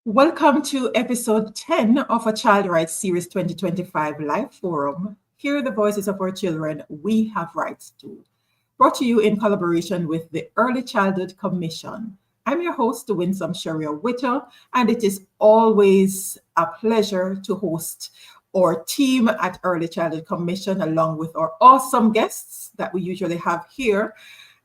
Welcome to episode 10 of a Child Rights Series 2025 Live Forum. Hear the voices of our children we have rights to. Brought to you in collaboration with the Early Childhood Commission. I'm your host, Winsome Sharia Witter, and it is always a pleasure to host our team at Early Childhood Commission along with our awesome guests that we usually have here.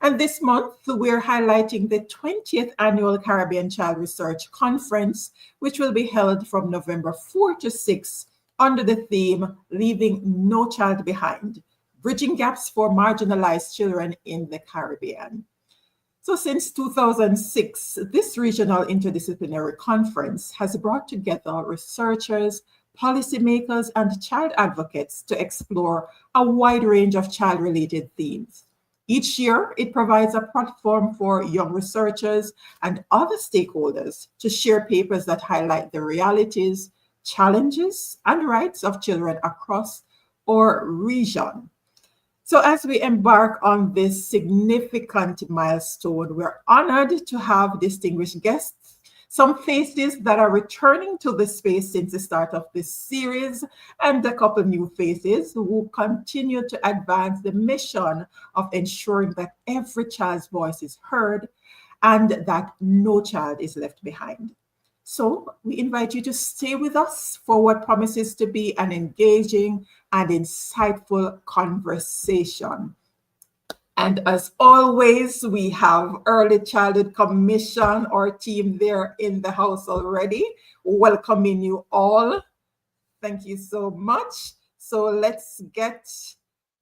And this month, we're highlighting the 20th Annual Caribbean Child Research Conference, which will be held from November 4 to 6 under the theme, Leaving No Child Behind, Bridging Gaps for Marginalized Children in the Caribbean. So since 2006, this regional interdisciplinary conference has brought together researchers, policymakers, and child advocates to explore a wide range of child-related themes. Each year, it provides a platform for young researchers and other stakeholders to share papers that highlight the realities, challenges, and rights of children across our region. So as we embark on this significant milestone, we're honored to have distinguished guests, some faces that are returning to the space since the start of this series, and a couple new faces who continue to advance the mission of ensuring that every child's voice is heard and that no child is left behind. So we invite you to stay with us for what promises to be an engaging and insightful conversation. And as always, we have Early Childhood Commission, our team there in the house already, welcoming you all. Thank you so much. So let's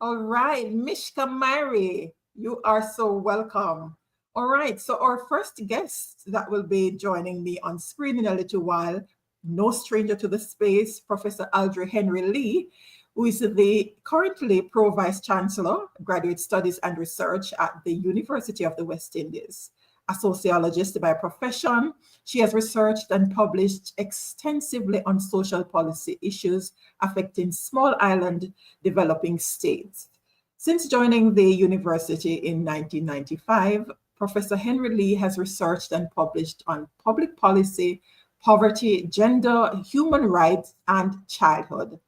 all right, Mishka Mary, you are so welcome. All right, so our first guest that will be joining me on screen in a little while, no stranger to the space, Professor Aldrie Henry Lee, who is the currently Pro Vice-Chancellor, Graduate Studies and Research at the University of the West Indies. A sociologist by profession, she has researched and published extensively on social policy issues affecting small island developing states. Since joining the university in 1995, Professor Henry Lee has researched and published on public policy, poverty, gender, human rights, and childhood.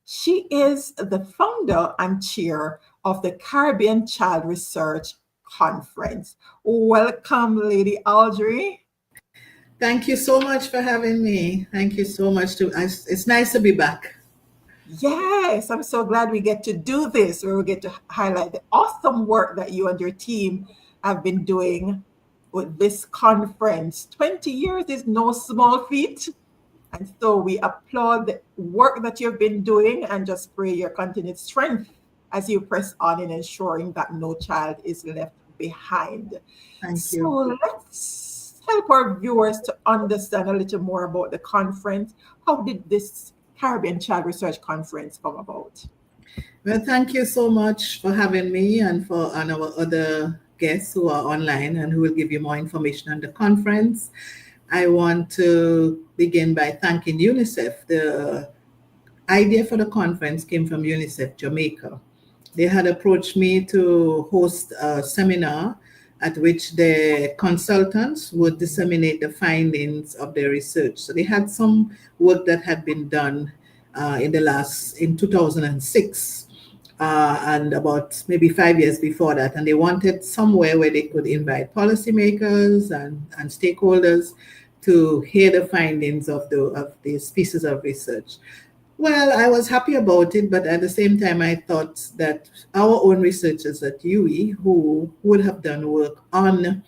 She is the founder and chair of the Caribbean Child Research Conference. Welcome, Lady Aldrie. Thank you so much for having me. Thank you so much. It's nice to be back. Yes, I'm so glad we get to do this, where we get to highlight the awesome work that you and your team have been doing with this conference. 20 years is no small feat. And so we applaud the work that you've been doing and just pray your continued strength as you press on in ensuring that no child is left behind. Thank you. So let's help our viewers to understand a little more about the conference. How did this Caribbean Child Research Conference come about? Well, thank you so much for having me and our other guests who are online and who will give you more information on the conference. I want to begin by thanking UNICEF. The idea for the conference came from UNICEF Jamaica. They had approached me to host a seminar at which the consultants would disseminate the findings of their research. So they had some work that had been done in 2006 and about maybe 5 years before that. And they wanted somewhere where they could invite policymakers and stakeholders to hear the findings of these pieces of research. Well, I was happy about it, but at the same time, I thought that our own researchers at UWI, who would have done work on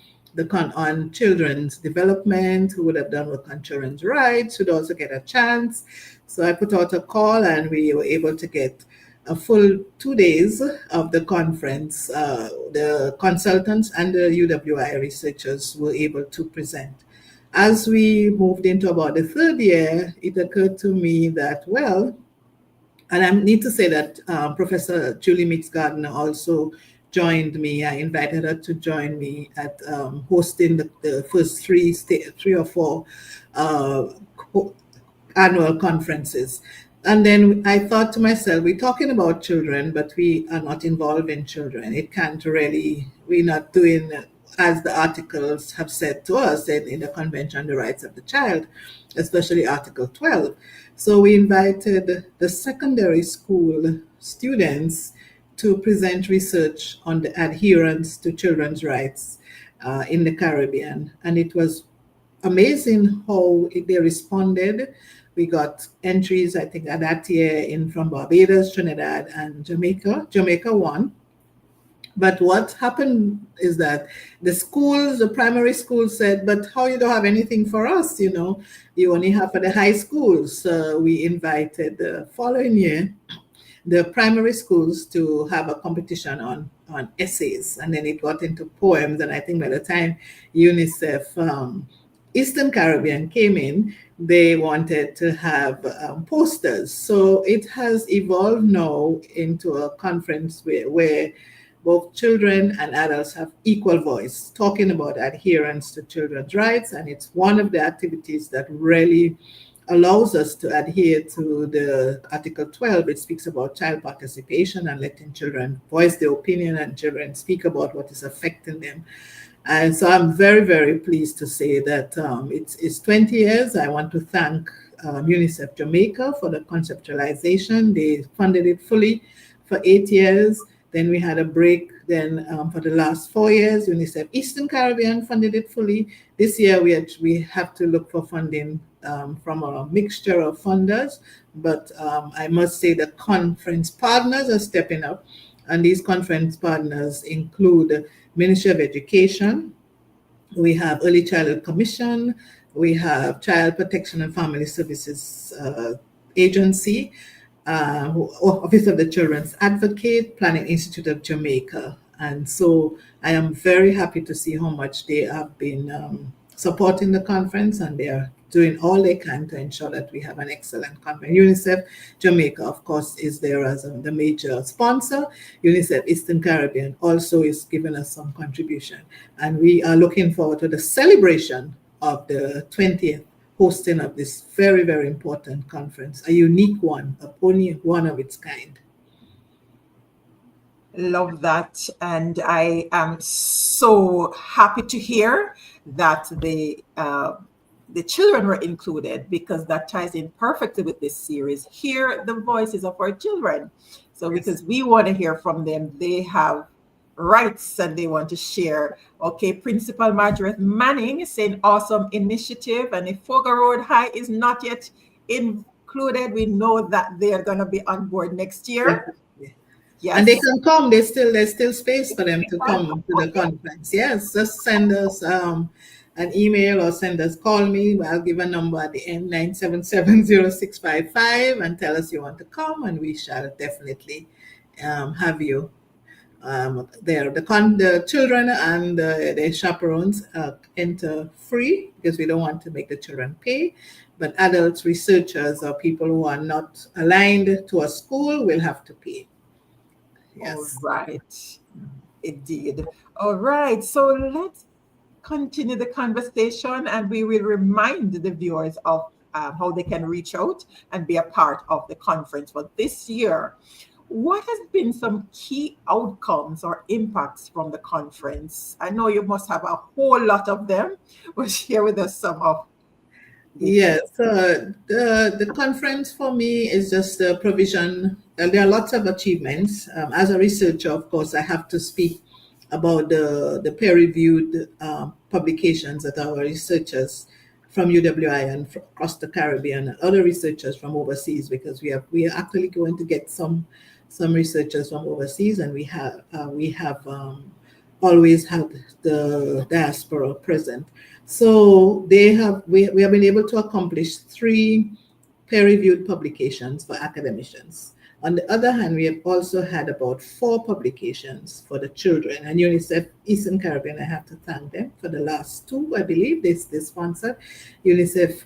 children's development, who would have done work on children's rights, should also get a chance. So I put out a call, and we were able to get a full 2 days of the conference. The consultants and the UWI researchers were able to present. As we moved into about the third year, it occurred to me that, well, and I need to say that Professor Julie Mix-Gardner also joined me. I invited her to join me at hosting the first three or four annual conferences. And then I thought to myself, we're talking about children, but we are not involved in children. It can't really, we're not doing as the articles have said to us in the Convention on the Rights of the Child, especially Article 12. So we invited the secondary school students to present research on the adherence to children's rights in the Caribbean. And it was amazing how they responded. We got entries, I think, at that year in from Barbados, Trinidad, and Jamaica. Jamaica won. But what happened is that the primary schools said, but how you don't have anything for us, you only have for the high schools. So we invited the following year the primary schools to have a competition on essays, and then it got into poems. And I think by the time UNICEF Eastern Caribbean came in, they wanted to have posters. So it has evolved now into a conference where both children and adults have equal voice, talking about adherence to children's rights. And it's one of the activities that really allows us to adhere to the Article 12. It speaks about child participation and letting children voice their opinion and children speak about what is affecting them. And so I'm very, very pleased to say that it's 20 years. I want to thank UNICEF Jamaica for the conceptualization. They funded it fully for 8 years. Then we had a break. Then for the last 4 years, UNICEF Eastern Caribbean funded it fully. This year we have to look for funding from a mixture of funders. But I must say the conference partners are stepping up. And these conference partners include Ministry of Education, we have Early Childhood Commission, we have Child Protection and Family Services Agency, Office of the Children's Advocate, Planning Institute of Jamaica. And so I am very happy to see how much they have been supporting the conference, and they are doing all they can to ensure that we have an excellent conference. UNICEF Jamaica, of course, is there as the major sponsor. UNICEF Eastern Caribbean also is giving us some contribution. And we are looking forward to the celebration of the 20th hosting of this very, very important conference, a unique one, only one of its kind. Love that. And I am so happy to hear that the children were included, because that ties in perfectly with this series. Hear the voices of our children. So because we want to hear from them, they have rights and they want to share. Okay, Principal Margaret Manning is saying awesome initiative. And if Fogo Road High is not yet included, we know that they are going to be on board next year. Yes. And they can come. There's still space for them to come to the conference. Yes, just send us an email or call me. I'll give a number at the end, 977-0655, and tell us you want to come, and we shall definitely have you there. The children and their chaperones enter free, because we don't want to make the children pay. But adults, researchers, or people who are not aligned to a school will have to pay. Yes. All right. Indeed. All right. So let's continue the conversation, and we will remind the viewers of how they can reach out and be a part of the conference for this year. What has been some key outcomes or impacts from the conference? I know you must have a whole lot of them, but share with us some of. Yes, the conference for me is just a provision. There are lots of achievements. As a researcher, of course, I have to speak about the peer-reviewed publications that our researchers from UWI and across the Caribbean and other researchers from overseas, because we are actually going to get some researchers from overseas, and we have always had the diaspora present. So we have been able to accomplish 3 peer-reviewed publications for academicians. On the other hand, we have also had about 4 publications for the children, and UNICEF Eastern Caribbean, I have to thank them for the last 2, I believe they sponsored. UNICEF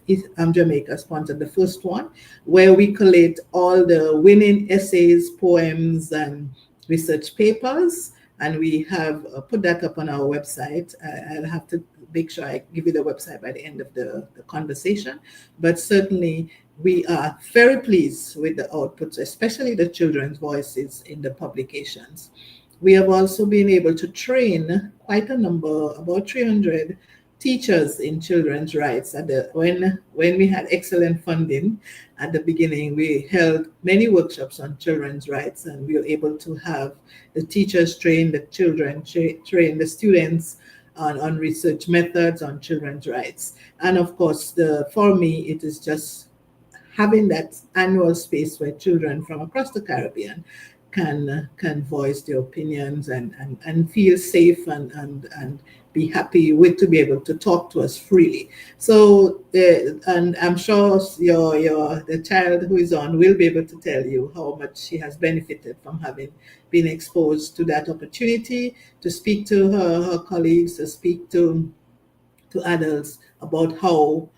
Jamaica sponsored the first one, where we collate all the winning essays, poems, and research papers, and we have put that up on our website. I'll have to make sure I give you the website by the end of the conversation, but certainly we are very pleased with the outputs, especially the children's voices in the publications. We have also been able to train quite a number, about 300 teachers in children's rights. When we had excellent funding at the beginning, we held many workshops on children's rights, and we were able to have the teachers train the children, train the students on research methods on children's rights. And of course, for me, it is just having that annual space where children from across the Caribbean can voice their opinions and feel safe and be happy to be able to talk to us freely. So and I'm sure the child who is on will be able to tell you how much she has benefited from having been exposed to that opportunity to speak to her colleagues, to speak to adults about how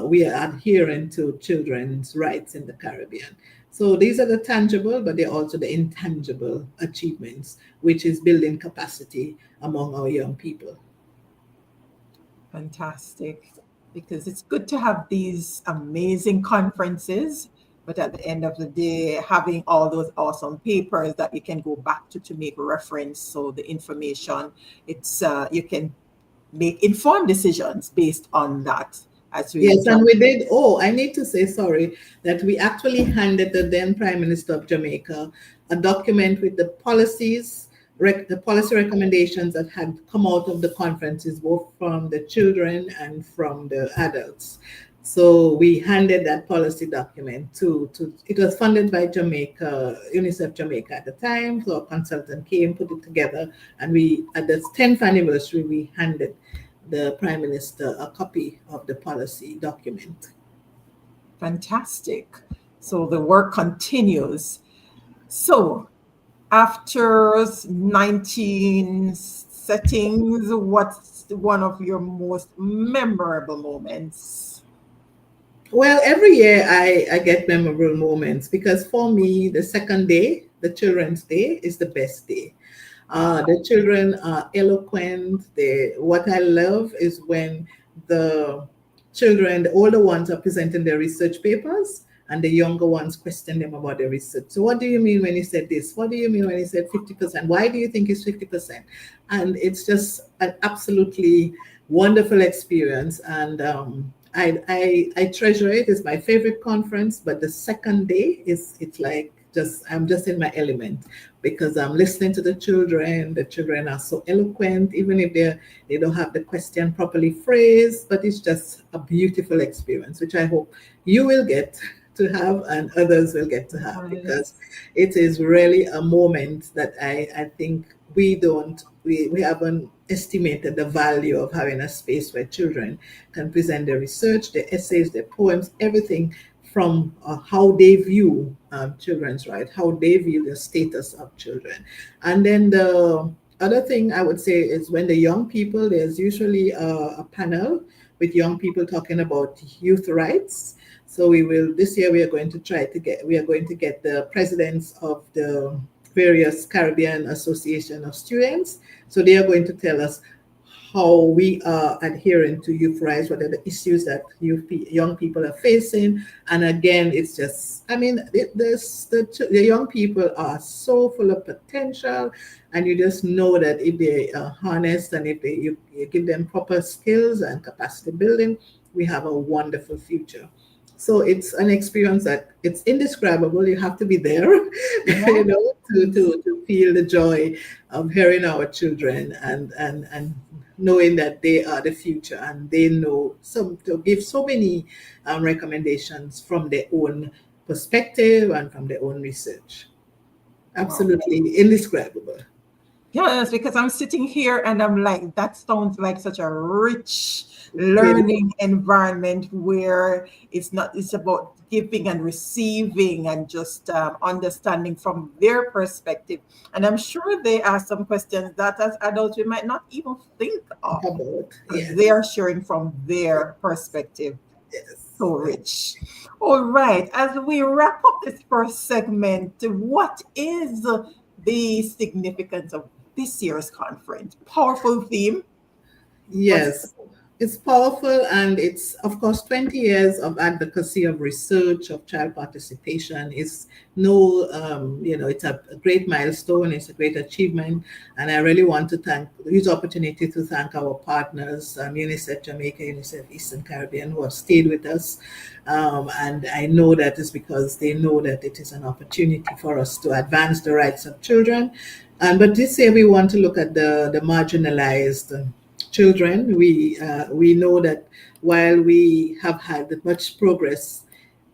we are adhering to children's rights in the Caribbean. So these are the tangible, but they're also the intangible achievements, which is building capacity among our young people. Fantastic, because it's good to have these amazing conferences, but at the end of the day, having all those awesome papers that you can go back to make reference. So the information, it's you can make informed decisions based on that. Yes, and we did. Oh, I need to say, sorry, that we actually handed the then Prime Minister of Jamaica a document with the policy recommendations that had come out of the conferences, both from the children and from the adults. So we handed that policy document to it was funded by Jamaica, UNICEF Jamaica at the time. So a consultant came, put it together, and we, at the 10th anniversary, we handed the Prime Minister a copy of the policy document. Fantastic. So the work continues. So after 19 settings, what's one of your most memorable moments? Well, every year I get memorable moments because for me, the second day, the Children's Day, is the best day. The children are eloquent. What I love is when the children, the older ones, are presenting their research papers and the younger ones question them about their research. So what do you mean when you said this? What do you mean when you said 50%? Why do you think it's 50%? And it's just an absolutely wonderful experience. And I treasure it. It's my favorite conference, but the second day it's like, I'm just in my element because I'm listening to the children. The children are so eloquent, even if they don't have the question properly phrased, but it's just a beautiful experience, which I hope you will get to have and others will get to have, because it is really a moment that I think we haven't estimated the value of having a space where children can present their research, their essays, their poems, everything from how they view children's rights, how they view the status of children. And then the other thing I would say is when the young people, there's usually a panel with young people talking about youth rights. So this year we are going to get the presidents of the various Caribbean Association of Students. So they are going to tell us how we are adhering to youth rights, what are the issues that young people are facing. And again, it's just, I mean, the young people are so full of potential, and you just know that if they are harnessed and if you give them proper skills and capacity building, we have a wonderful future. So it's an experience that it's indescribable. You have to be there, you know, to feel the joy of hearing our children and knowing that they are the future, and they know to give so many recommendations from their own perspective and from their own research. Absolutely indescribable. Yes, because I'm sitting here and I'm like, that sounds like such a rich learning environment where it's about giving and receiving and just understanding from their perspective. And I'm sure there are some questions that as adults we might not even think of, because they are sharing from their perspective. Yes. So rich. All right, as we wrap up this first segment, what is the significance of this year's conference? Powerful theme. Yes. It's powerful, and it's, of course, 20 years of advocacy, of research, of child participation is no, it's a great milestone, it's a great achievement. And I really want to use the opportunity to thank our partners, UNICEF Jamaica, UNICEF Eastern Caribbean, who have stayed with us. And I know that is because they know that it is an opportunity for us to advance the rights of children. But this year we want to look at the marginalized children. We know that while we have had much progress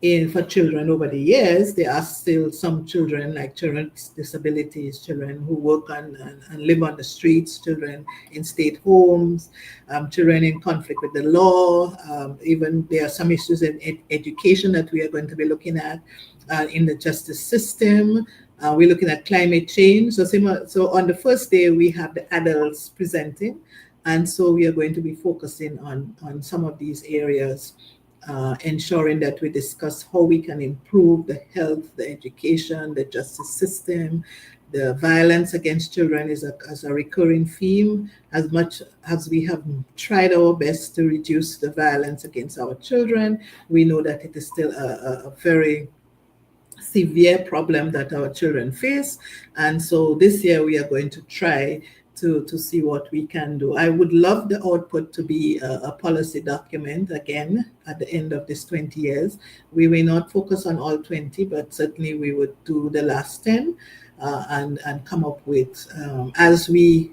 in for children over the years, there are still some children, like children with disabilities, children who work and live on the streets, children in state homes, children in conflict with the law. Even there are some issues in education that we are going to be looking at, in the justice system. We're looking at climate change. So on the first day, we have the adults presenting. And so we are going to be focusing on some of these areas, ensuring that we discuss how we can improve the health, the education, the justice system. The violence against children is a recurring theme. As much as we have tried our best to reduce the violence against our children, we know that it is still a very severe problem that our children face. And so this year we are going to try to see what we can do. I would love the output to be a policy document again at the end of this 20 years. We may not focus on all 20, but certainly we would do the last 10, and come up with, as we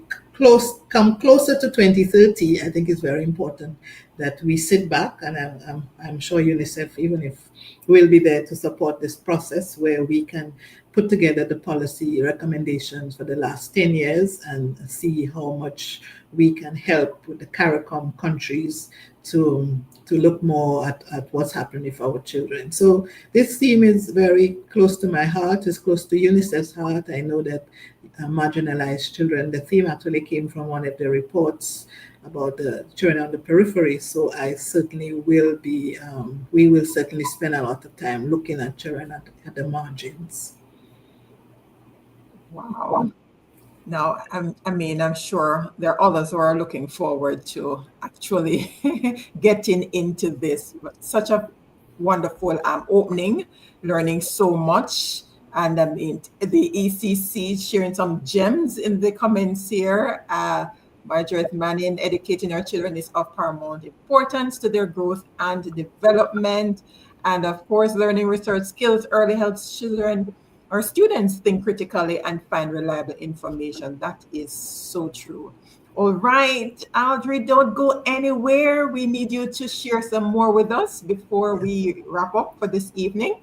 come closer to 2030, I think it's very important that we sit back, and I'm sure UNICEF, even if will be there to support this process, where we can put together the policy recommendations for the last 10 years and see how much we can help with the CARICOM countries to look more at what's happening with our children. So this theme is very close to my heart, it's close to UNICEF's heart. I know that marginalized children, the theme actually came from one of the reports about the children on the periphery. So I certainly will be, we will certainly spend a lot of time looking at children at the margins. Wow. Now, I'm sure there are others who are looking forward to actually getting into this. But such a wonderful opening, learning so much. And I mean, the ECC sharing some gems in the comments here. Margaret Manning, educating our children is of paramount importance to their growth and development. And of course, learning research skills early helps children or students think critically and find reliable information. That is so true. All right, Aldrie, don't go anywhere. We need you to share some more with us before we wrap up for this evening,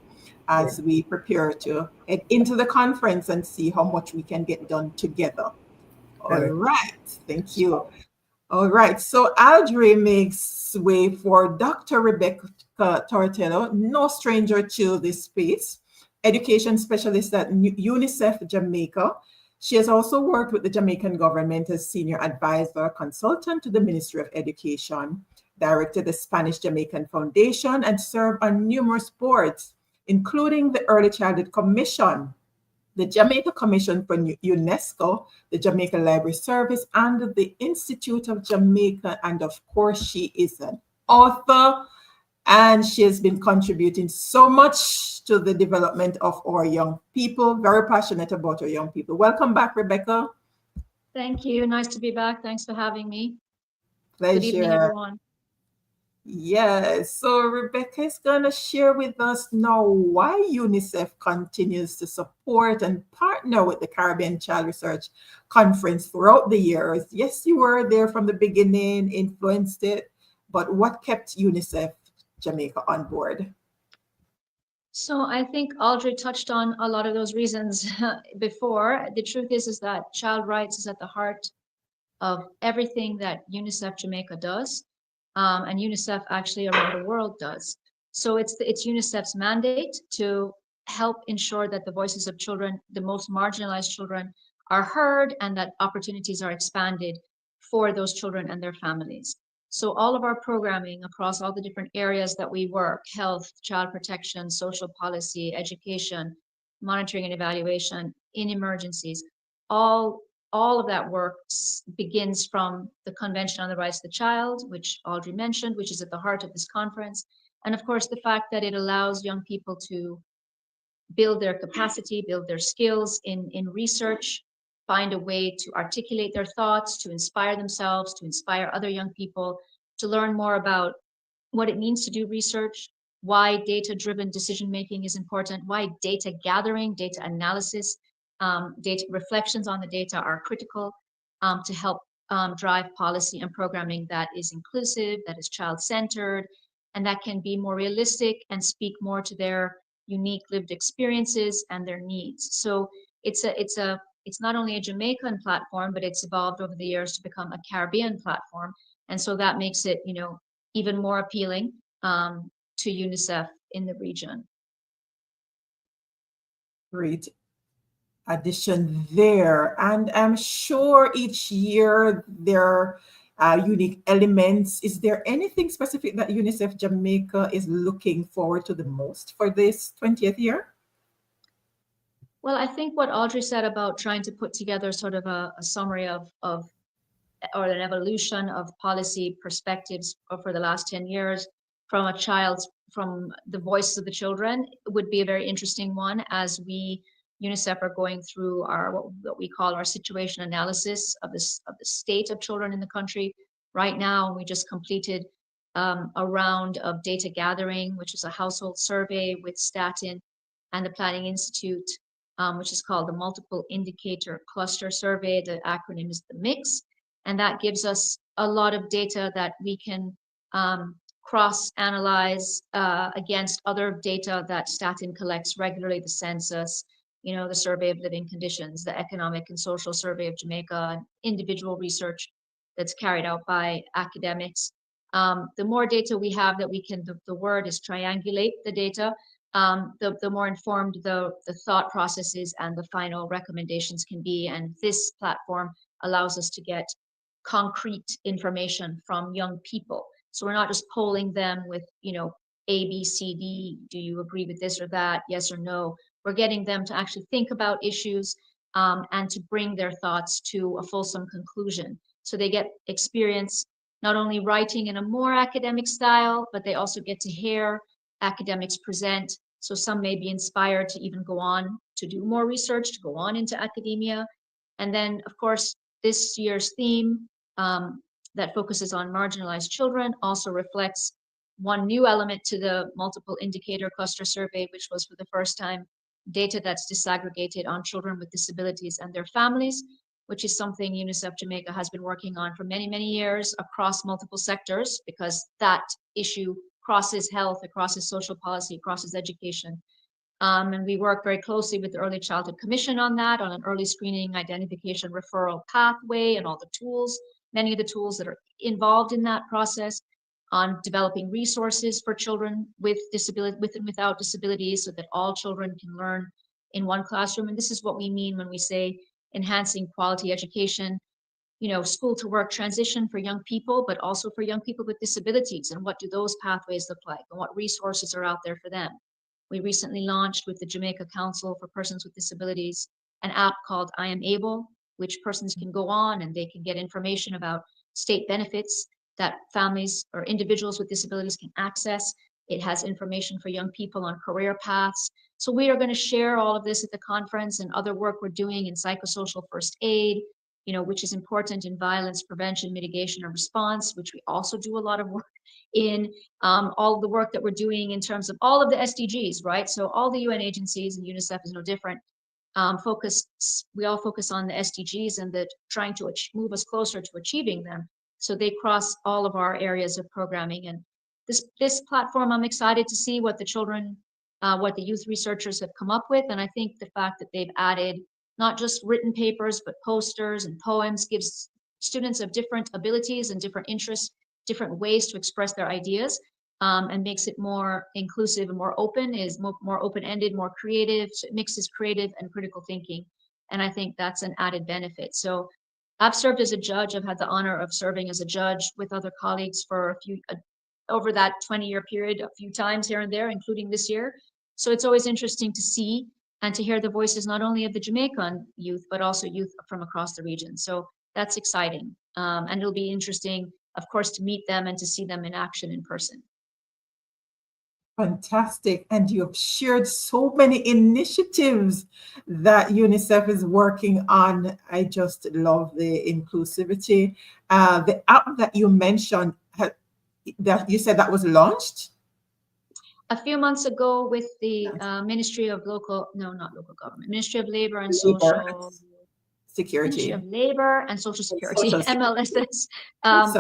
as we prepare to head into the conference and see how much we can get done together. All right, thank you. All right, so Aldrie makes way for Dr. Rebecca Tortello, no stranger to this space, education specialist at UNICEF Jamaica. She has also worked with the Jamaican government as senior advisor consultant to the Ministry of Education, directed the Spanish Jamaican Foundation, and served on numerous boards, including the Early Childhood Commission, the Jamaica Commission for UNESCO, the Jamaica Library Service, and the Institute of Jamaica. And of course, she is an author, and she has been contributing so much to the development of our young people, very passionate about our young people. Welcome back, Rebecca. Thank you. Nice to be back. Thanks for having me. Pleasure. Good evening, everyone. Yes, so Rebecca is going to share with us now why UNICEF continues to support and partner with the Caribbean Child Research Conference throughout the years. Yes, you were there from the beginning, influenced it, but what kept UNICEF Jamaica on board? So I think Aldrie touched on a lot of those reasons before. The truth is that child rights is at the heart of everything that UNICEF Jamaica does. And UNICEF actually around the world does. So it's UNICEF's mandate to help ensure that the voices of children, the most marginalized children, are heard and that opportunities are expanded for those children and their families. So all of our programming across all the different areas that we work, health, child protection, social policy, education, monitoring and evaluation in emergencies, all all of that work begins from the Convention on the Rights of the Child, which Aldrie mentioned, which is at the heart of this conference. And of course, the fact that it allows young people to build their capacity, build their skills in research, find a way to articulate their thoughts, to inspire themselves, to inspire other young people, to learn more about what it means to do research, why data-driven decision-making is important, why data gathering, data analysis, data reflections on the data are critical to help drive policy and programming that is inclusive, that is child-centered, and that can be more realistic and speak more to their unique lived experiences and their needs. So it's not only a Jamaican platform, but it's evolved over the years to become a Caribbean platform. And so that makes it, even more appealing to UNICEF in the region. Great addition there. And I'm sure each year there are unique elements. Is there anything specific that UNICEF Jamaica is looking forward to the most for this 20th year? Well, I think what Aldrie said about trying to put together sort of a summary of or an evolution of policy perspectives for the last 10 years from the voices of the children would be a very interesting one, as we UNICEF are going through what we call our situation analysis of the state of children in the country right now. We just completed a round of data gathering, which is a household survey with Statin and the Planning Institute, which is called the Multiple Indicator Cluster Survey. The acronym is the MIX. And that gives us a lot of data that we can cross-analyze against other data that Statin collects regularly, the census, the survey of living conditions, the economic and social survey of Jamaica, and individual research that's carried out by academics. The more data we have that we can, the word is triangulate the data, the more informed the thought processes and the final recommendations can be. And this platform allows us to get concrete information from young people. So we're not just polling them with, A, B, C, D, do you agree with this or that, yes or no? We're getting them to actually think about issues and to bring their thoughts to a fulsome conclusion. So they get experience not only writing in a more academic style, but they also get to hear academics present. So some may be inspired to even go on to do more research, to go on into academia. And then, of course, this year's theme that focuses on marginalized children also reflects one new element to the multiple indicator cluster survey, which was for the first time data that's disaggregated on children with disabilities and their families, which is something UNICEF Jamaica has been working on for many, many years across multiple sectors, because that issue crosses health, it crosses social policy, it crosses education. And we work very closely with the Early Childhood Commission on that, on an early screening, identification, referral pathway, and all the tools, many of the tools that are involved in that process, on developing resources for children with disability, with and without disabilities, so that all children can learn in one classroom. And this is what we mean when we say enhancing quality education, school to work transition for young people, but also for young people with disabilities. And what do those pathways look like? And what resources are out there for them? We recently launched with the Jamaica Council for Persons with Disabilities an app called I Am Able, which persons can go on and they can get information about state benefits that families or individuals with disabilities can access. It has information for young people on career paths. So we are going to share all of this at the conference and other work we're doing in psychosocial first aid, which is important in violence prevention, mitigation, and response, which we also do a lot of work in, all of the work that we're doing in terms of all of the SDGs, right? So all the UN agencies, and UNICEF is no different, we all focus on the SDGs and trying to move us closer to achieving them. So they cross all of our areas of programming. And this platform, I'm excited to see what the children, what the youth researchers have come up with. And I think the fact that they've added not just written papers, but posters and poems gives students of different abilities and different interests, different ways to express their ideas, and makes it more inclusive and more open, is more open-ended, more creative. So it mixes creative and critical thinking. And I think that's an added benefit. So I've served as a judge. I've had the honor of serving as a judge with other colleagues for over that 20-year period, a few times here and there, including this year. So it's always interesting to see and to hear the voices not only of the Jamaican youth, but also youth from across the region. So that's exciting. And it'll be interesting, of course, to meet them and to see them in action in person. Fantastic. And you have shared so many initiatives that UNICEF is working on. I just love the inclusivity. The app that you mentioned, that you said that was launched? A few months ago with the Ministry of Ministry of Labor and Social Security. Ministry of Labor and Social Security, MLSS.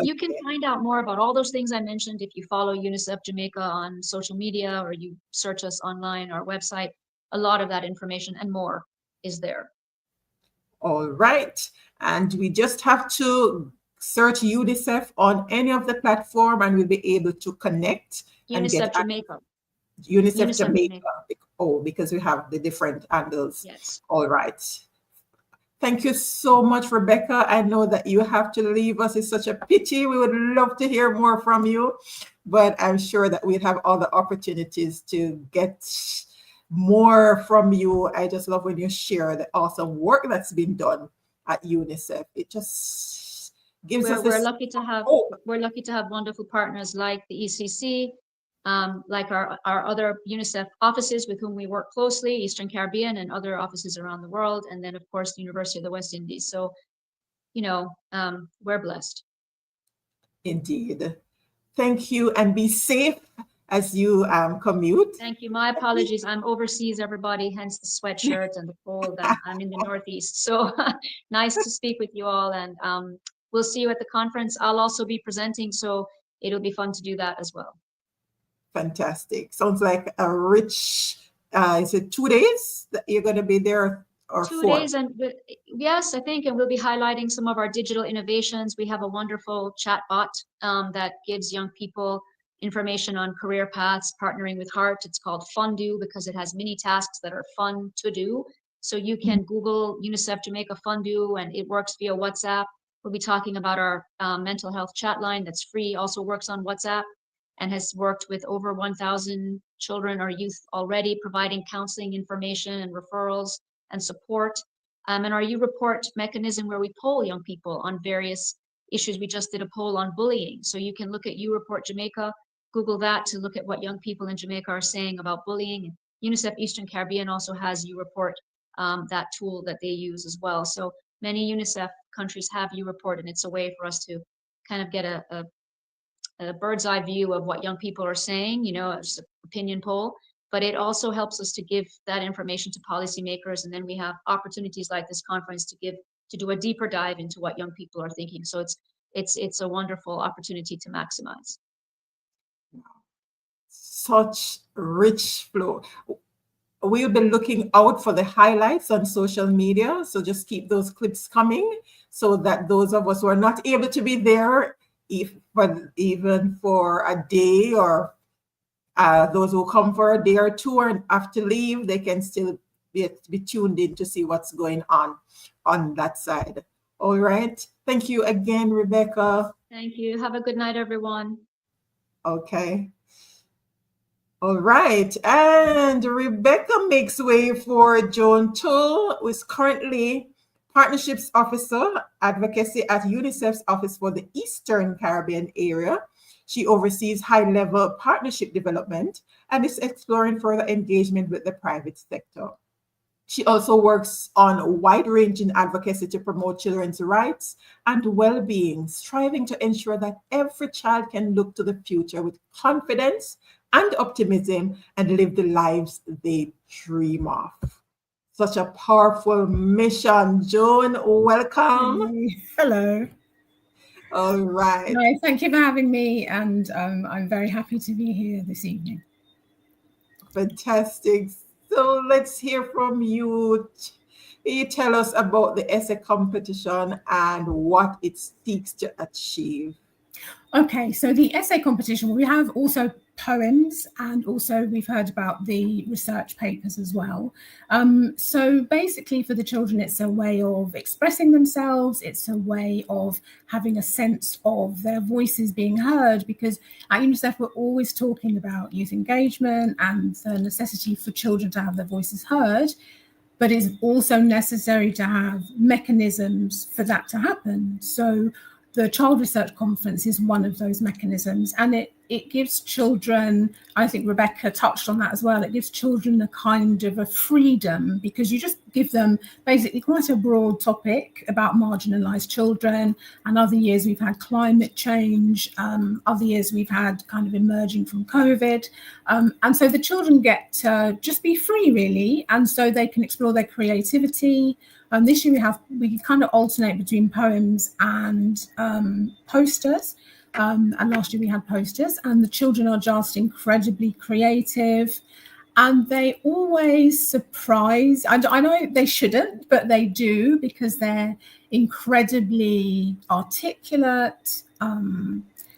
You can find out more about all those things I mentioned if you follow UNICEF Jamaica on social media or you search us online, our website. A lot of that information and more is there. All right. And we just have to search UNICEF on any of the platform and we'll be able to connect. UNICEF Jamaica. UNICEF Jamaica. Oh, because we have the different handles. Yes. All right. Thank you so much, Rebecca. I know that you have to leave us. It's such a pity. We would love to hear more from you, but I'm sure that we'd have other opportunities to get more from you. I just love when you share the awesome work that's been done at UNICEF. It just gives us we're lucky to have wonderful partners like the ECC, like our other UNICEF offices with whom we work closely, Eastern Caribbean and other offices around the world, and then of course the University of the West Indies. So, we're blessed. Indeed. Thank you, and be safe as you commute. Thank you. My apologies. I'm overseas, everybody, hence the sweatshirt and the cold. I'm in the Northeast. So nice to speak with you all, and we'll see you at the conference. I'll also be presenting, so it'll be fun to do that as well. Fantastic. Sounds like a rich, is it 2 days that you're going to be there, or 2 4? days, and yes, I think, and we'll be highlighting some of our digital innovations. We have a wonderful chat bot that gives young people information on career paths, partnering with Heart. It's called Fundu because it has mini tasks that are fun to do. So you can Google UNICEF Jamaica Fundu and it works via WhatsApp. We'll be talking about our mental health chat line that's free, also works on WhatsApp, and has worked with over 1,000 children or youth already, providing counseling information and referrals and support. And our U-Report mechanism where we poll young people on various issues. We just did a poll on bullying. So you can look at U-Report Jamaica, Google that to look at what young people in Jamaica are saying about bullying. UNICEF Eastern Caribbean also has U-Report, that tool that they use as well. So many UNICEF countries have U-Report, and it's a way for us to kind of get a bird's eye view of what young people are saying, it's an opinion poll, but it also helps us to give that information to policymakers. And then we have opportunities like this conference to do a deeper dive into what young people are thinking. So it's a wonderful opportunity to maximize. Such rich flow. We'll be looking out for the highlights on social media. So just keep those clips coming so that those of us who are not able to be there, even for a day, or those who come for a day or two and have to leave, they can still be tuned in to see what's going on that side. All right. Thank you again, Rebecca. Thank you. Have a good night, everyone. Okay. All right. And Rebecca makes way for Joan Tull, who is currently Partnerships Officer, Advocacy at UNICEF's Office for the Eastern Caribbean area. She oversees high-level partnership development and is exploring further engagement with the private sector. She also works on wide-ranging advocacy to promote children's rights and well-being, striving to ensure that every child can look to the future with confidence and optimism and live the lives they dream of. Such a powerful mission. Joan, welcome. Hello. All right. No, thank you for having me, and I'm very happy to be here this evening. Fantastic. So let's hear from you. Can you tell us about the essay competition and what it seeks to achieve? Okay, so the essay competition, we have also poems, and also we've heard about the research papers as well. So basically for the children, it's a way of expressing themselves. It's a way of having a sense of their voices being heard, because at UNICEF, we're always talking about youth engagement and the necessity for children to have their voices heard. But it's also necessary to have mechanisms for that to happen. So the Child Research Conference is one of those mechanisms, and it gives children, I think Rebecca touched on that as well, it gives children a kind of a freedom, because you just give them basically quite a broad topic about marginalised children. And other years we've had climate change, other years we've had kind of emerging from COVID. And so the children get to just be free, really, and so they can explore their creativity. This year we kind of alternate between poems and posters. And last year we had posters, and the children are just incredibly creative, and they always surprise. I know they shouldn't, but they do, because they're incredibly articulate,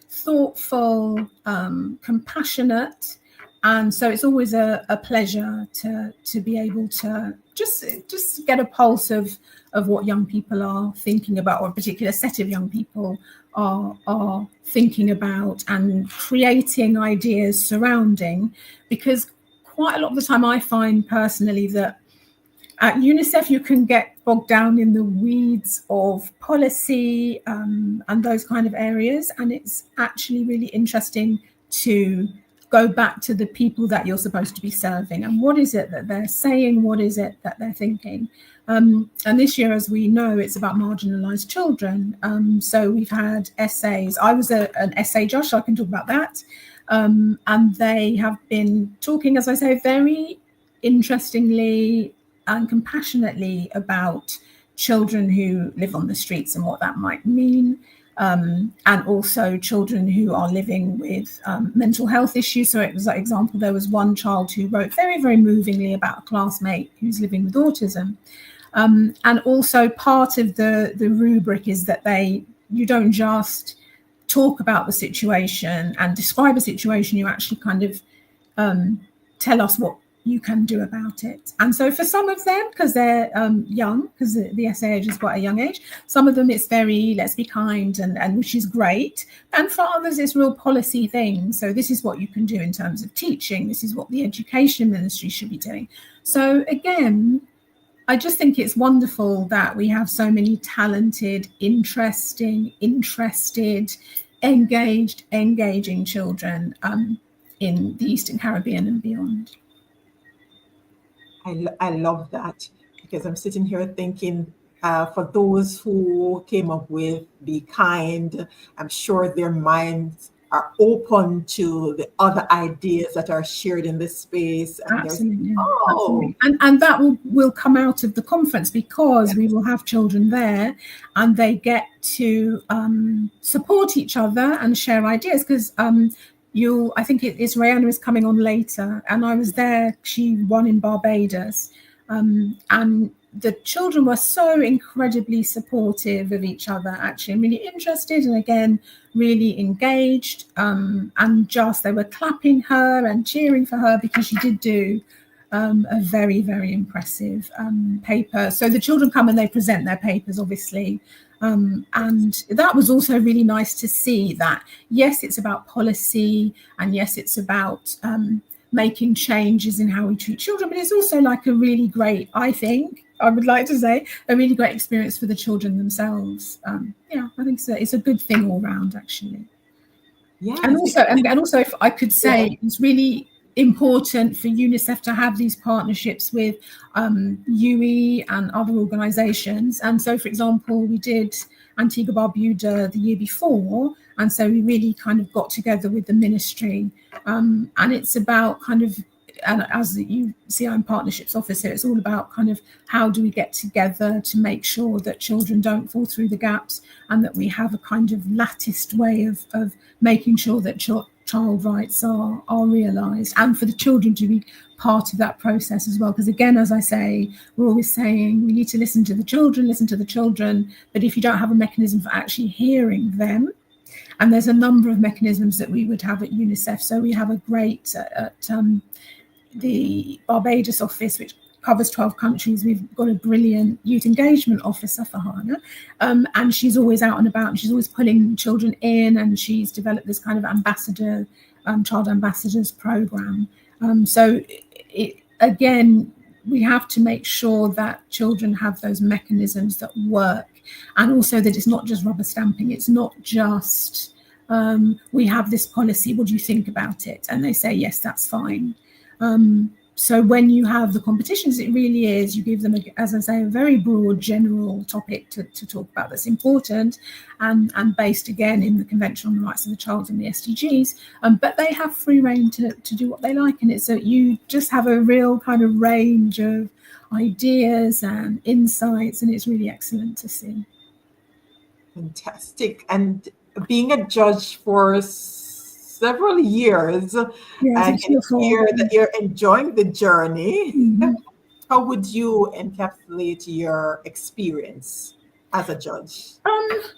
thoughtful, compassionate. And so it's always a pleasure to be able to just get a pulse of what young people are thinking about, or a particular set of young people are thinking about and creating ideas surrounding. Because quite a lot of the time I find personally that at UNICEF you can get bogged down in the weeds of policy and those kind of areas, and it's actually really interesting to go back to the people that you're supposed to be serving, and what is it that they're saying, what is it that they're thinking. And this year, as we know, it's about marginalised children. So we've had essays. I was an essay judge, so I can talk about that. And they have been talking, as I say, very interestingly and compassionately about children who live on the streets and what that might mean. And also children who are living with mental health issues. So, it was, for example, there was one child who wrote very, very movingly about a classmate who's living with autism. And also part of the rubric is that you don't just talk about the situation and describe a situation, you actually kind of tell us what you can do about it. And so for some of them, because they're young, because the essay age is quite a young age, some of them it's very, let's be kind, and which is great. And for others, it's real policy things. So this is what you can do in terms of teaching. This is what the education ministry should be doing. So again, I just think it's wonderful that we have so many talented, interested, engaging children in the Eastern Caribbean and beyond. I love that, because I'm sitting here thinking, for those who came up with Be Kind, I'm sure their minds are open to the other ideas that are shared in this space. And absolutely. Absolutely. And that will come out of the conference, because we will have children there and they get to support each other and share ideas. Because I think it's Rayanna is coming on later, and I was there, she won in Barbados, and the children were so incredibly supportive of each other, actually, and really interested, and again, really engaged, and just they were clapping her and cheering for her, because she did do a very, very impressive paper. So the children come and they present their papers, obviously. And that was also really nice to see that, yes, it's about policy, and yes, it's about making changes in how we treat children, but it's also like a really great, I think, I would like to say, a really great experience for the children themselves. I think it's a good thing all round, actually. Yeah. And also, if I could say, it's really important for UNICEF to have these partnerships with UE and other organisations. And so, for example, we did Antigua Barbuda the year before, and so we really kind of got together with the ministry, and it's about kind of, and as you see, I'm partnerships officer, it's all about kind of how do we get together to make sure that children don't fall through the gaps, and that we have a kind of latticed way of making sure that child rights are realised, and for the children to be part of that process as well. Because again, as I say, we're always saying we need to listen to the children, but if you don't have a mechanism for actually hearing them, And there's a number of mechanisms that we would have at UNICEF. So we have a great, at the Barbados office, which covers 12 countries. We've got a brilliant youth engagement officer for Rayanna, and she's always out and about, and she's always pulling children in, and she's developed this kind of ambassador, child ambassadors program. So again, we have to make sure that children have those mechanisms that work, and also that it's not just rubber stamping. It's not just we have this policy, what do you think about it? And they say, yes, that's fine. So when you have the competitions, it really is, you give them, as I say, a very broad general topic to talk about that's important, and based again in the Convention on the Rights of the Child and the SDGs, but they have free rein to do what they like, and it's so you just have a real kind of range of ideas and insights, and it's really excellent to see. Fantastic. And being a judge for several years, and hear that you're enjoying the journey. Mm-hmm. How would you encapsulate your experience as a judge? As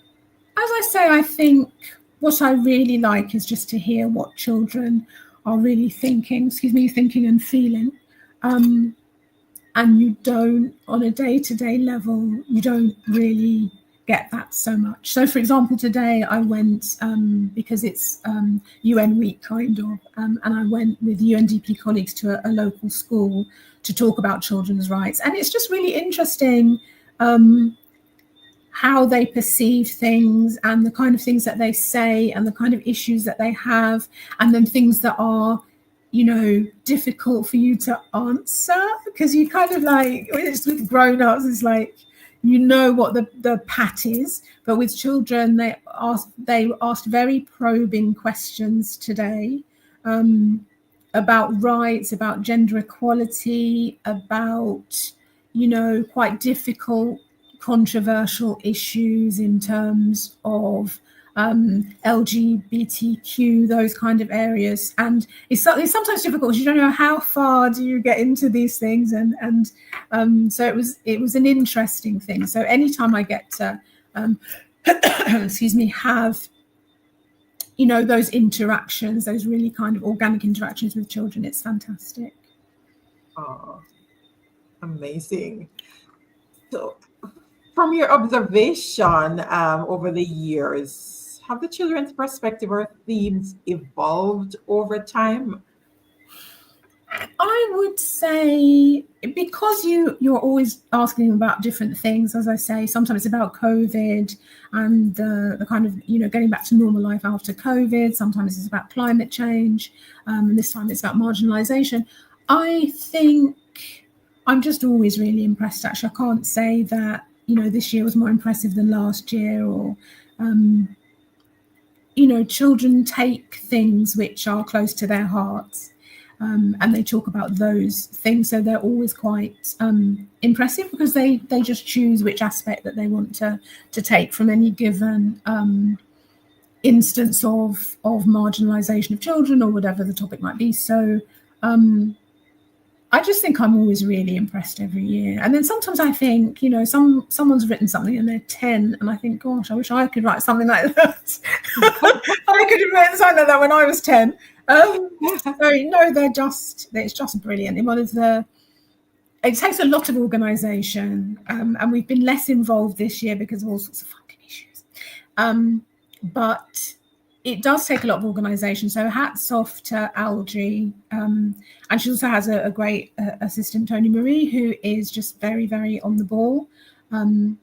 I say, I think what I really like is just to hear what children are really thinking and feeling. And you don't, on a day-to-day level, you don't really get that so much. So for example, today I went, because it's UN week kind of, and I went with UNDP colleagues to a local school to talk about children's rights. And it's just really interesting how they perceive things, and the kind of things that they say, and the kind of issues that they have, and then things that are, you know, difficult for you to answer, because you kind of like, when it's with grown-ups, it's like, you know what the pat is, but with children, they asked very probing questions today about rights, about gender equality, about, you know, quite difficult, controversial issues in terms of LGBTQ, those kind of areas. And it's sometimes difficult because you don't know how far do you get into these things, and so it was an interesting thing. So anytime I get to have, you know, those interactions, those really kind of organic interactions with children, it's fantastic. Oh, amazing. So from your observation over the years, have the children's perspective or themes evolved over time? I would say, because you're always asking about different things, as I say, sometimes it's about COVID and the kind of, you know, getting back to normal life after COVID. Sometimes it's about climate change, and this time it's about marginalization. I think I'm just always really impressed, actually. I can't say that, you know, this year was more impressive than last year, or, you know, children take things which are close to their hearts, and they talk about those things. So they're always quite impressive, because they just choose which aspect that they want to take from any given instance of marginalization of children, or whatever the topic might be. So I just think I'm always really impressed every year. And then sometimes I think, you know, someone's written something and they're 10, and I think, gosh, I wish I could write something like that. I could have written something like that when I was 10. So no, it's just brilliant. It takes a lot of organisation, and we've been less involved this year because of all sorts of fucking issues. But it does take a lot of organisation. So hats off to Aldrie. And she also has a great assistant, Tony Marie, who is just very, very on the ball. And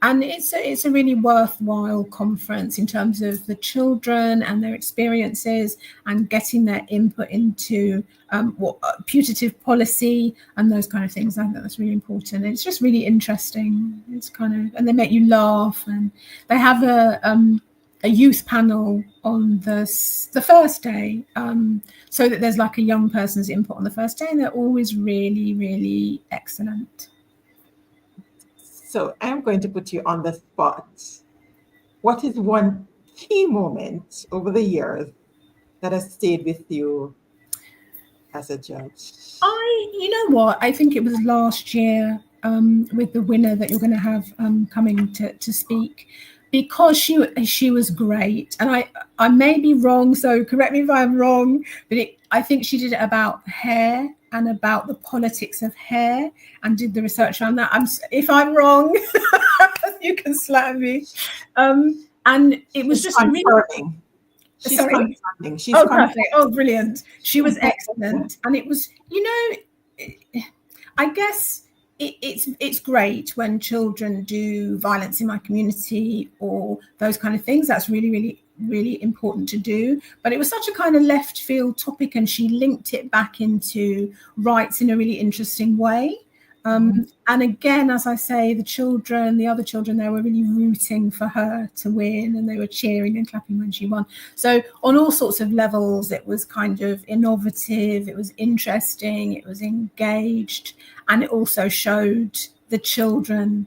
it's a really worthwhile conference in terms of the children and their experiences, and getting their input into what putative policy and those kind of things. I think that's really important. It's just really interesting. It's kind of, and they make you laugh, and they have a youth panel on the first day, so that there's like a young person's input on the first day, and they're always really, really excellent. So I'm going to put you on the spot. What is one key moment over the years that has stayed with you as a judge? You know what? I think it was last year, with the winner that you're going to have coming to speak. because she was great, and I may be wrong, so correct me if I'm wrong, but I think she did it about hair and about the politics of hair and did the research on that. If I'm wrong, you can slap me. And it was just confirming. really. She's Sorry. confirming. She's confirming. Oh, brilliant! She was excellent, and it was, I guess it's great when children do violence in my community or those kind of things. That's really, really, really important to do. But it was such a kind of left field topic, and she linked it back into rights in a really interesting way. And again, as I say, the other children, they were really rooting for her to win, and they were cheering and clapping when she won. So on all sorts of levels, it was kind of innovative, it was interesting, it was engaged, and it also showed the children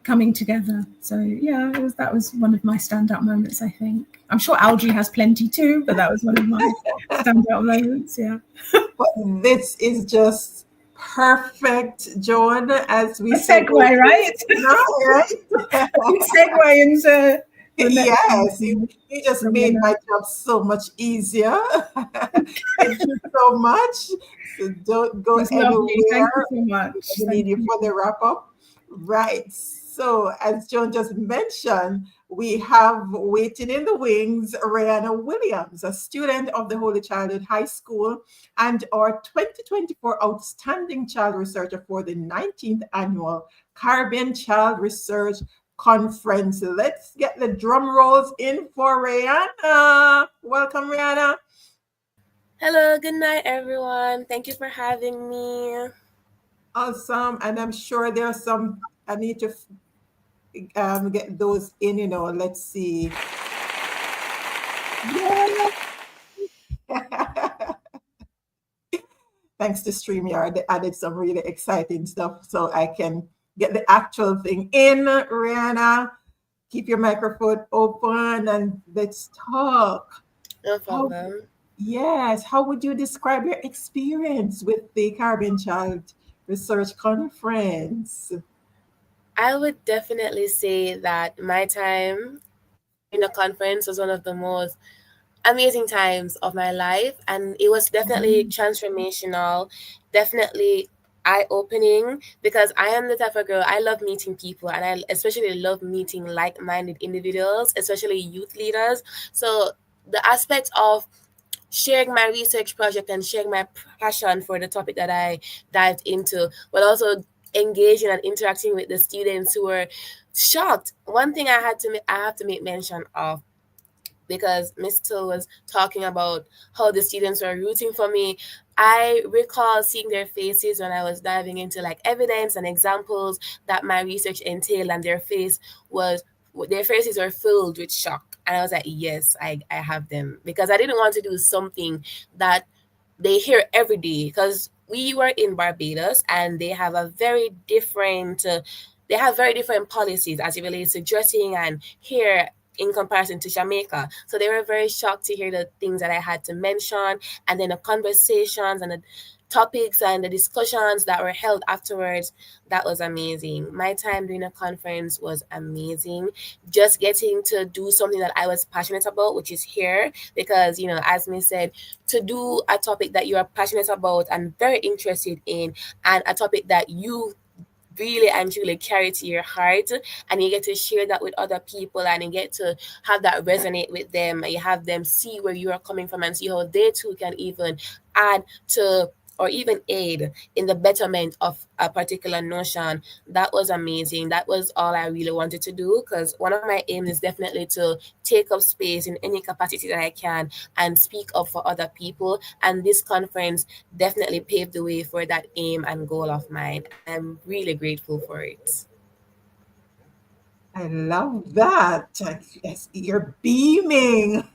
coming together. So yeah, that was one of my standout moments, I think. I'm sure Aldrie has plenty too, but that was one of my standout moments, yeah. But this is just perfect, Joan, as we segue, right? Right? Segue into yes, you just made my job so much easier. Thank you so much. So don't go anywhere. Thank you so much. We need you for the wrap up. Right. So as Joan just mentioned, we have waiting in the wings Rayanna Williams, a student of the Holy Childhood High School and our 2024 Outstanding Child Researcher for the 19th Annual Caribbean Child Research Conference. Let's get the drum rolls in for Rayanna. Welcome, Rayanna. Hello, good night, everyone. Thank you for having me. Awesome. And I'm sure there are some, I need to get those in, let's see. Yeah. Thanks to StreamYard, they added some really exciting stuff so I can get the actual thing in. Rayanna, keep your microphone open and let's talk. No problem. How would you describe your experience with the Caribbean Child Research Conference? I would definitely say that my time in the conference was one of the most amazing times of my life, and it was definitely transformational, definitely eye-opening, because I am the type of girl, I love meeting people, and I especially love meeting like-minded individuals, especially youth leaders. So the aspect of sharing my research project and sharing my passion for the topic that I dived into, but also engaging and interacting with the students who were shocked. One thing I have to make mention of, because Ms. Tull was talking about how the students were rooting for me. I recall seeing their faces when I was diving into evidence and examples that my research entailed, and their faces were filled with shock. And I was like, yes, I have them, because I didn't want to do something that they hear every day, because we were in Barbados and they have very different policies as it relates to dressing and hair in comparison to Jamaica. So they were very shocked to hear the things that I had to mention, and then the conversations and the topics and the discussions that were held afterwards. That was amazing. My time during the conference was amazing. Just getting to do something that I was passionate about, which is hair, because, as me said, to do a topic that you are passionate about and very interested in, and a topic that you really and truly carry to your heart, and you get to share that with other people, and you get to have that resonate with them, and you have them see where you are coming from and see how they too can even add to or even aid in the betterment of a particular notion. That was amazing. That was all I really wanted to do, because one of my aims is definitely to take up space in any capacity that I can and speak up for other people. And this conference definitely paved the way for that aim and goal of mine. I'm really grateful for it. I love that. Yes, you're beaming.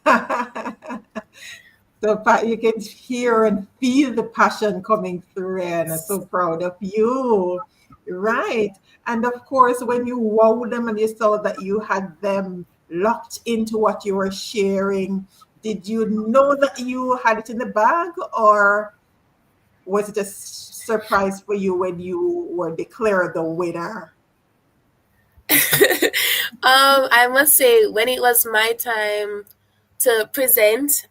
So you can hear and feel the passion coming through, and I'm so proud of you. Right. And of course, when you wowed them and you saw that you had them locked into what you were sharing, did you know that you had it in the bag, or was it a surprise for you when you were declared the winner? I must say, when it was my time to present,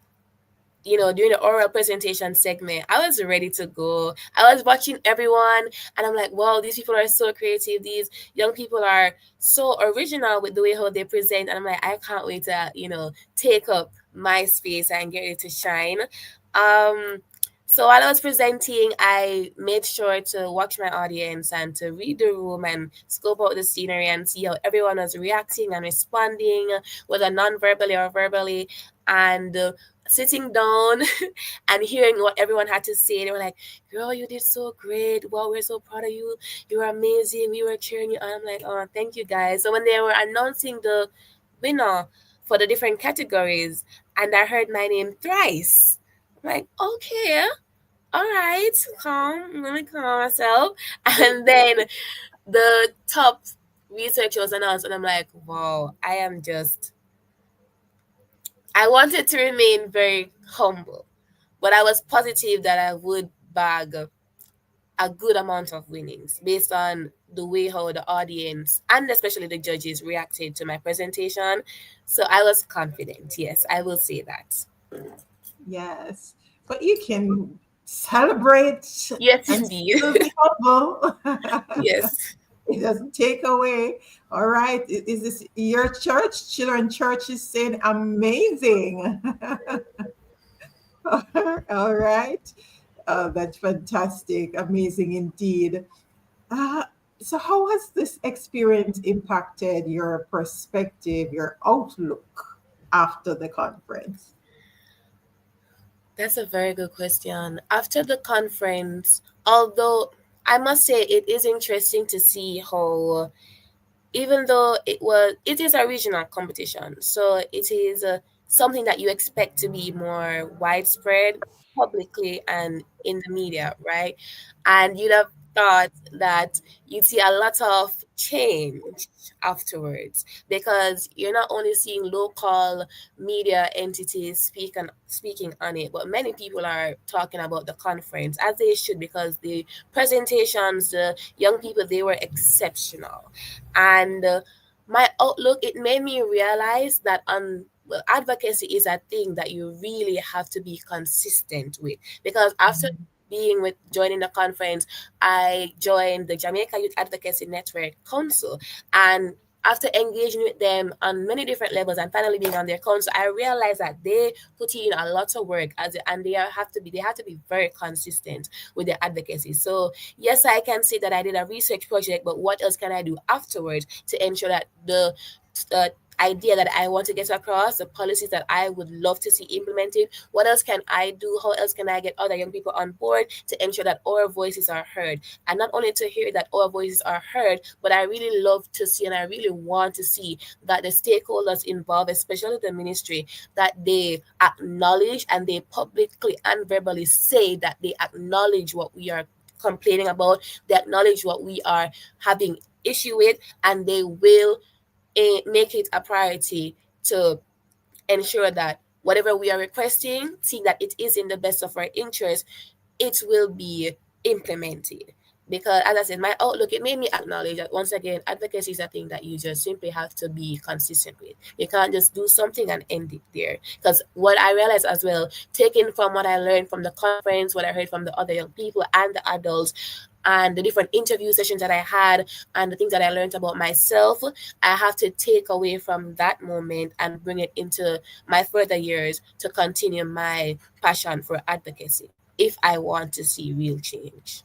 during the oral presentation segment, I was ready to go. I was watching everyone and I'm like, wow, these people are so creative. These young people are so original with the way how they present. And I'm like, I can't wait to, take up my space and get it to shine. So while I was presenting, I made sure to watch my audience and to read the room and scope out the scenery and see how everyone was reacting and responding, whether non-verbally or verbally. And sitting down and hearing what everyone had to say, they were like, girl, you did so great. Wow, we're so proud of you. You're amazing. We were cheering you on. I'm like, oh, thank you guys. So when they were announcing the winner for the different categories and I heard my name thrice, I'm like, okay, all right, calm. Let me calm myself. And then the top research was announced and I'm like, wow, I wanted to remain very humble, but I was positive that I would bag a good amount of winnings based on the way how the audience and especially the judges reacted to my presentation. So I was confident. Yes, I will say that. Yes, but you can celebrate Yes, and indeed. still be humble. Yes. It doesn't take away. All right. Is this your church? Children Church is saying amazing. All right. That's fantastic. Amazing indeed. Uh, so, how has this experience impacted your perspective, your outlook after the conference? That's a very good question. After the conference, although I must say it is interesting to see how, even though it is a regional competition, so it is something that you expect to be more widespread publicly and in the media, right? And you'd have thought that you'd see a lot of change afterwards because you're not only seeing local media entities speaking on it, but many people are talking about the conference as they should because the presentations, the young people, they were exceptional. And my outlook, it made me realize that advocacy is a thing that you really have to be consistent with because after joining the conference, I joined the Jamaica Youth Advocacy Network Council, and after engaging with them on many different levels and finally being on their council, I realized that they put in a lot of work and they have to be very consistent with their advocacy. So yes, I can say that I did a research project, but what else can I do afterwards to ensure that the idea that I want to get across, the policies that I would love to see implemented, what else can I do? How else can I get other young people on board to ensure that our voices are heard? And not only to hear that our voices are heard, but I really love to see and I really want to see that the stakeholders involved, especially the ministry, that they acknowledge and they publicly and verbally say that they acknowledge what we are complaining about, they acknowledge what we are having issue with, and they will make it a priority to ensure that whatever we are requesting, seeing that it is in the best of our interest, it will be implemented. Because as I said, my outlook, it made me acknowledge that once again, advocacy is a thing that you just simply have to be consistent with. You can't just do something and end it there. Because what I realized as well, taking from what I learned from the conference, what I heard from the other young people and the adults, and the different interview sessions that I had and the things that I learned about myself, I have to take away from that moment and bring it into my further years to continue my passion for advocacy if I want to see real change.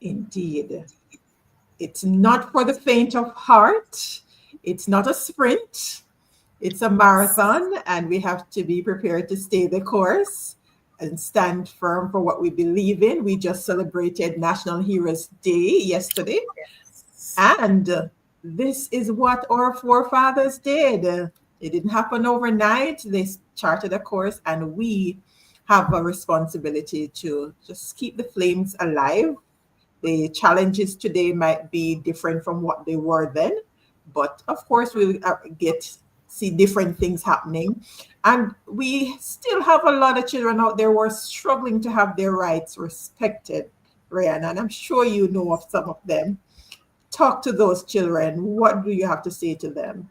Indeed. It's not for the faint of heart. It's not a sprint. It's a marathon, and we have to be prepared to stay the course and stand firm for what we believe in. We just celebrated National Heroes Day yesterday. And this is what our forefathers did. It didn't happen overnight. They charted a course, and we have a responsibility to just keep the flames alive. The challenges today might be different from what they were then, but of course we'll see different things happening. And we still have a lot of children out there who are struggling to have their rights respected, Rayanna, and I'm sure you know of some of them. talk to those children. What do you have to say to them?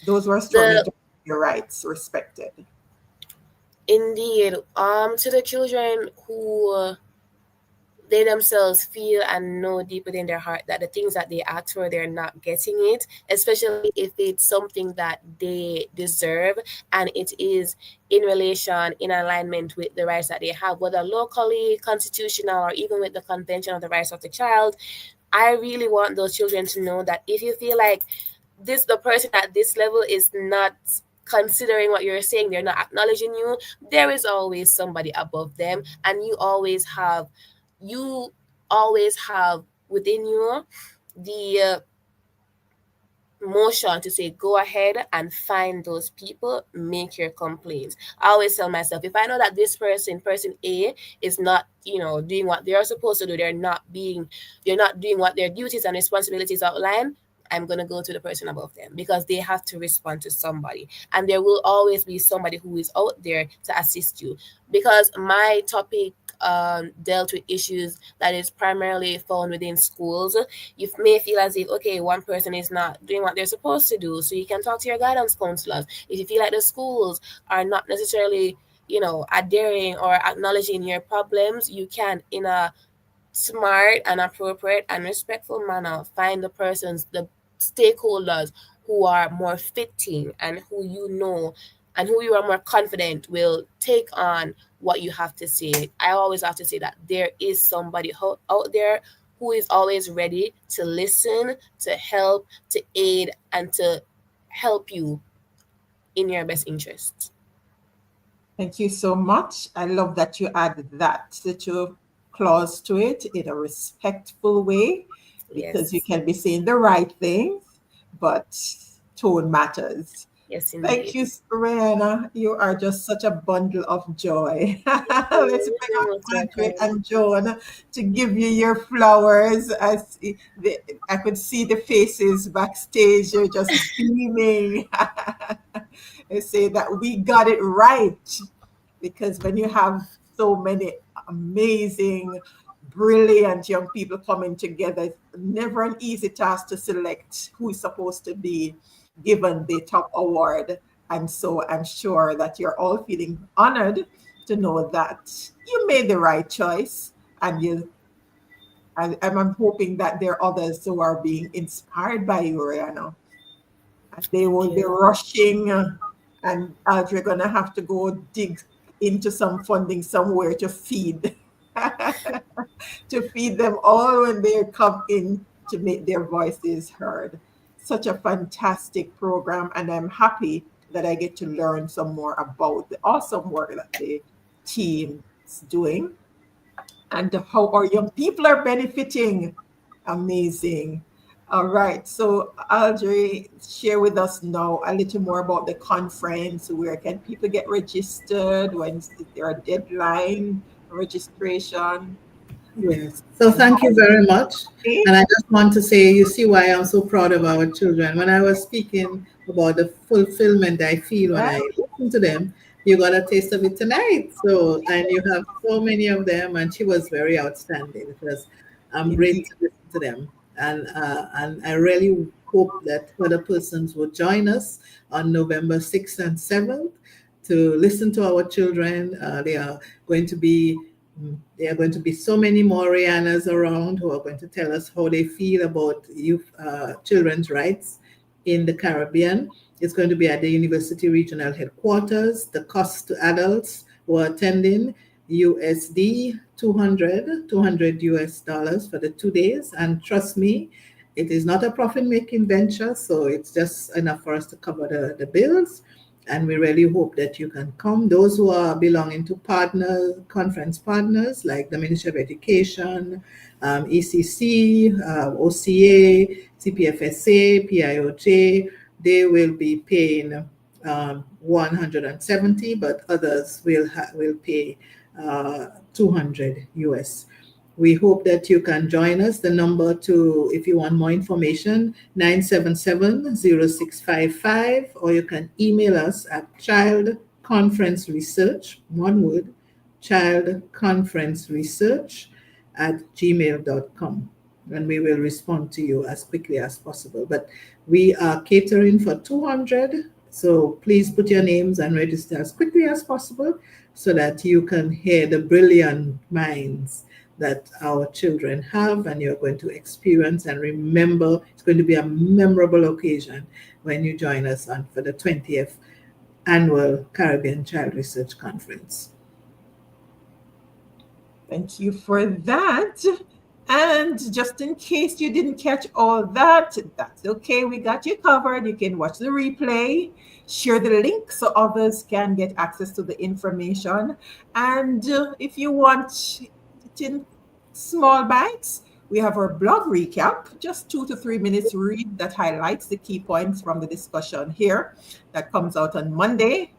Those who are struggling The to get their rights respected. Indeed, to the children who they themselves feel and know deep within their heart that the things that they ask for, they're not getting it, especially if it's something that they deserve and it is in relation, in alignment with the rights that they have, whether locally, constitutional, or even with the Convention of the Rights of the Child. I really want those children to know that if you feel like the person at this level is not considering what you're saying, they're not acknowledging you, there is always somebody above them, and you always have within you the motion to say, go ahead and find those people, make your complaints. I always tell myself, if I know that this person A, is not doing what they're supposed to do, they're not doing what their duties and responsibilities outline, I'm going to go to the person above them, because they have to respond to somebody, and there will always be somebody who is out there to assist you. Because my topic dealt with issues that is primarily found within schools. You may feel as if, okay, one person is not doing what they're supposed to do, so you can talk to your guidance counselors. If you feel like the schools are not necessarily adhering or acknowledging your problems, you can, in a smart and appropriate and respectful manner, find the stakeholders who are more fitting and who and who you are more confident will take on what you have to say. I always have to say that there is somebody out there who is always ready to listen, to help, to aid, and to help you in your best interests. Thank you so much. I love that you add that little clause to it in a respectful way, because Yes. you can be saying the right things, but tone matters. Yes, Thank indeed. you, Rayanna. You are just such a bundle of joy. Let's bring up Aldrie and Joan to give you your flowers. I could see the faces backstage. You're just beaming. They say that we got it right, because when you have so many amazing, brilliant young people coming together, it's never an easy task to select who is supposed to be given the top award. And so I'm sure that you're all feeling honored to know that you made the right choice, and I'm hoping that there are others who are being inspired by you, Rayanna. And they will be rushing, and Aldrie gonna have to go dig into some funding somewhere to feed to feed them all when they come in to make their voices heard. Such a fantastic program, and I'm happy that I get to learn some more about the awesome work that the team is doing and how our young people are benefiting. Amazing. All right. So, Aldrie, share with us now a little more about the conference. Where can people get registered? When is there a deadline for registration? Yes. So thank you very much. And I just want to say, you see why I'm so proud of our children. When I was speaking about the fulfillment I feel when I listen to them, you got a taste of it tonight. So, and you have so many of them, and she was very outstanding, because I'm great to listen to them. And I really hope that other persons will join us on November 6th and 7th to listen to our children. There are going to be so many more Rayannas around who are going to tell us how they feel about children's rights in the Caribbean. It's going to be at the University Regional Headquarters. The cost to adults who are attending, USD $200 US for the 2 days. And trust me, it is not a profit-making venture, so it's just enough for us to cover the bills. And we really hope that you can come. Those who are belonging to conference partners like the Ministry of Education, ECC, OCA, CPFSA, PIOJ, they will be paying $170, but others will pay $200 US. We hope that you can join us. The number if you want more information, 977-0655, or you can email us at childconferenceresearch, one word, childconferenceresearch@gmail.com. and we will respond to you as quickly as possible. But we are catering for 200, so please put your names and register as quickly as possible so that you can hear the brilliant minds that our children have and you're going to experience and remember. It's going to be a memorable occasion when you join us for the 20th Annual Caribbean Child Research Conference. Thank you for that. And just in case you didn't catch all that, that's okay. We got you covered. You can watch the replay, share the link so others can get access to the information. And if you want it in small bites, we have our blog recap, just 2 to 3 minutes read that highlights the key points from the discussion here. That comes out on Monday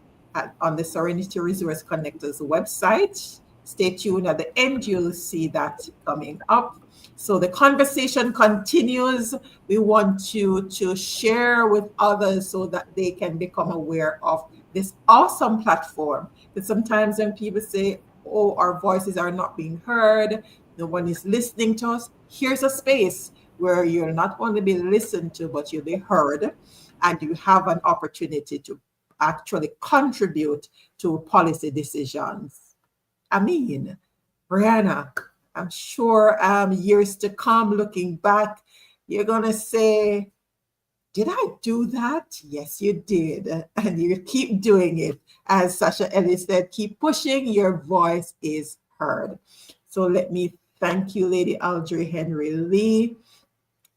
on the Serenity Resource Connectors website. Stay tuned. At the end, you'll see that coming up. So the conversation continues. We want you to share with others so that they can become aware of this awesome platform. But sometimes when people say, oh, our voices are not being heard, no one is listening to us, here's a space where you'll not only be listened to, but you'll be heard, and you have an opportunity to actually contribute to policy decisions. I mean, Rayanna, I'm sure years to come, looking back, you're going to say, did I do that? Yes, you did. And you keep doing it. As Sasha Ellis said, keep pushing, your voice is heard. So let me thank you, Lady Aldrie Henry Lee,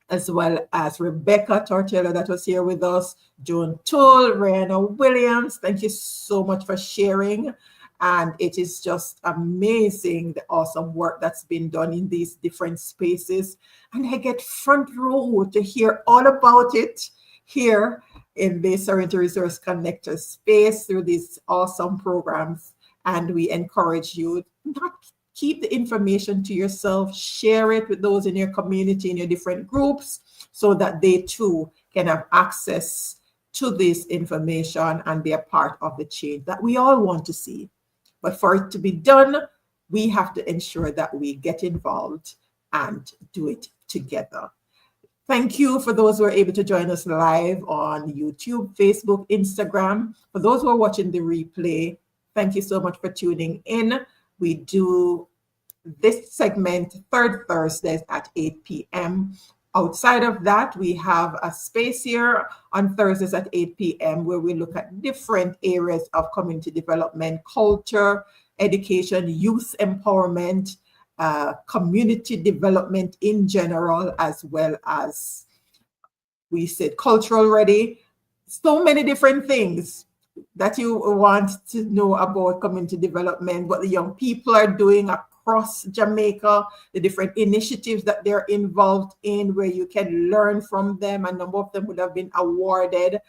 as well as Rebecca Tortello that was here with us, Joan Tull, Rayanna Williams. Thank you so much for sharing. And it is just amazing, the awesome work that's been done in these different spaces. And I get front row to hear all about it here in the Serenity Resource Connector space through these awesome programs. And we encourage you not keep the information to yourself, share it with those in your community, in your different groups, so that they too can have access to this information and be a part of the change that we all want to see. But for it to be done, we have to ensure that we get involved and do it together. Thank you for those who are able to join us live on YouTube, Facebook, Instagram. For those who are watching the replay, thank you so much for tuning in. We do this segment third Thursdays at 8 p.m. Outside of that, we have a space here on Thursdays at 8 p.m. where we look at different areas of community development, culture, education, youth empowerment, community development in general, as well as, we said, cultural ready. So many different things that you want to know about community development, what the young people are doing across Jamaica, the different initiatives that they're involved in, where you can learn from them. A number of them would have been awarded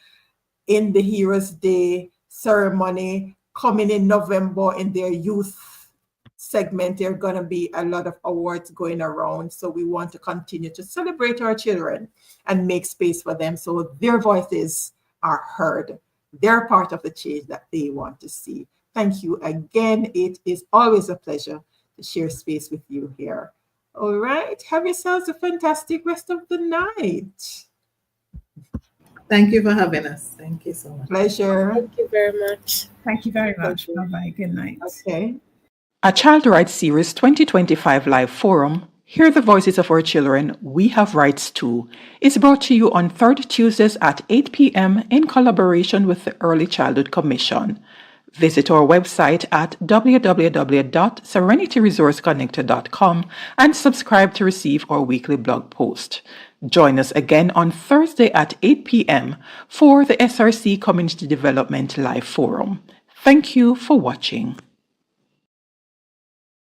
in the Heroes Day ceremony coming in November in their youth segment. There are going to be a lot of awards going around. So we want to continue to celebrate our children and make space for them so their voices are heard. They're part of the change that they want to see. Thank you again. It is always a pleasure to share space with you here. All right. Have yourselves a fantastic rest of the night. Thank you for having us. Thank you so much. Pleasure. Thank you very much. Thank you very much. Bye-bye. Good night. Okay. A Child Rights Series 2025 Live Forum, Hear the Voices of Our Children, We Have Rights Too, is brought to you on third Tuesdays at 8 p.m. in collaboration with the Early Childhood Commission. Visit our website at www.serenityresourceconnector.com and subscribe to receive our weekly blog post. Join us again on Thursday at 8 p.m. for the SRC Community Development Live Forum. Thank you for watching.